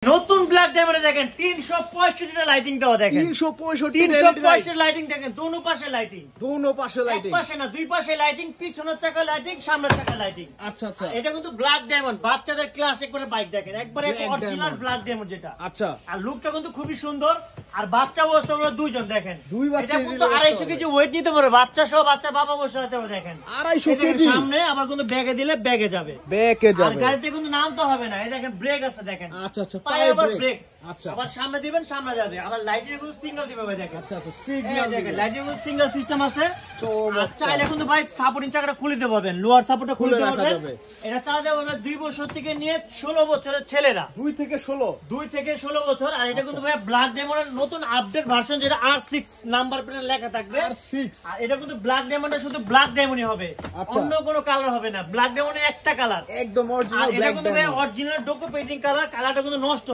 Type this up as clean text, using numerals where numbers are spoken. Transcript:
নতুন ব্ল্যাক ডায়মন্ডে দেখেন 365 টা লাইটিং দেওয়া দেখেন 365 লাইটিং দেখেন দোনো পাশে লাইটিং এক পাশে না দুই পাশে লাইটিং পিছনের চাকা লাইটিং সামনের চাকা লাইটিং আচ্ছা আচ্ছা এটা কিন্তু ব্ল্যাক ডায়মন্ড বাচ্চাদের ক্লাস একবারে বাইক দেখেন একবারে অরিজিনাল ব্ল্যাক ডায়মন্ড যেটা আচ্ছা আর লুকটা কিন্তু খুবই সুন্দর আর বাচ্চা বসতে পারে দুইজন দেখেন দুই বাচ্চা এটা কিন্তু 250 কেজি ওয়েট নিতে পারে বাচ্চা সহ বাচ্চা বাবা বসে আছে দেখেন 250 কেজি সামনে আবার কিন্তু ব্যাগে দিলে ব্যাগে যাবে আর গাড়িতে কিন্তু নামতে হবে না এই দেখেন ব্রেক আছে দেখেন আচ্ছা আচ্ছা পায়ে আবার ব্রেক আচ্ছা আবার সামনে দিবেন সামনে যাবে আবার লাইটের কিন্তু সিগন্যাল দিবে ভাই দেখেন আচ্ছা আচ্ছা সিগন্যাল দেখেন লাইটের কিন্তু সিগন্যাল সিস্টেম আছে চাইলে কিন্তু ভাই সাপোর্টিং চাকাটা খুলে দিতে পারবেন লোয়ার সাপোর্টটা খুলে দিতে পারবেন এটা চালাতে পারবেন 2 বছর থেকে নিয়ে 16 বছরের ছেলেরা 2 থেকে 16 বছর আর এটা কিন্তু ভাই ব্ল্যাক ডায়মন্ডের নতুন আপডেট ভার্সন যেটা R6 নাম্বার প্লেটে লেখা থাকবে R6 আর এটা কিন্তু ব্ল্যাক ডায়মন্ডের শুধু ব্ল্যাক ডায়মন্ডই হবে অন্য কোনো কালার হবে না ব্ল্যাক ডায়মন্ডের একটা কালার একদম অরিজিনাল ব্ল্যাক ডায়মন্ড এটা কিন্তু ভাই অরিজিনাল ডোকো পেইন্টিং কালারটা কিন্তু নষ্ট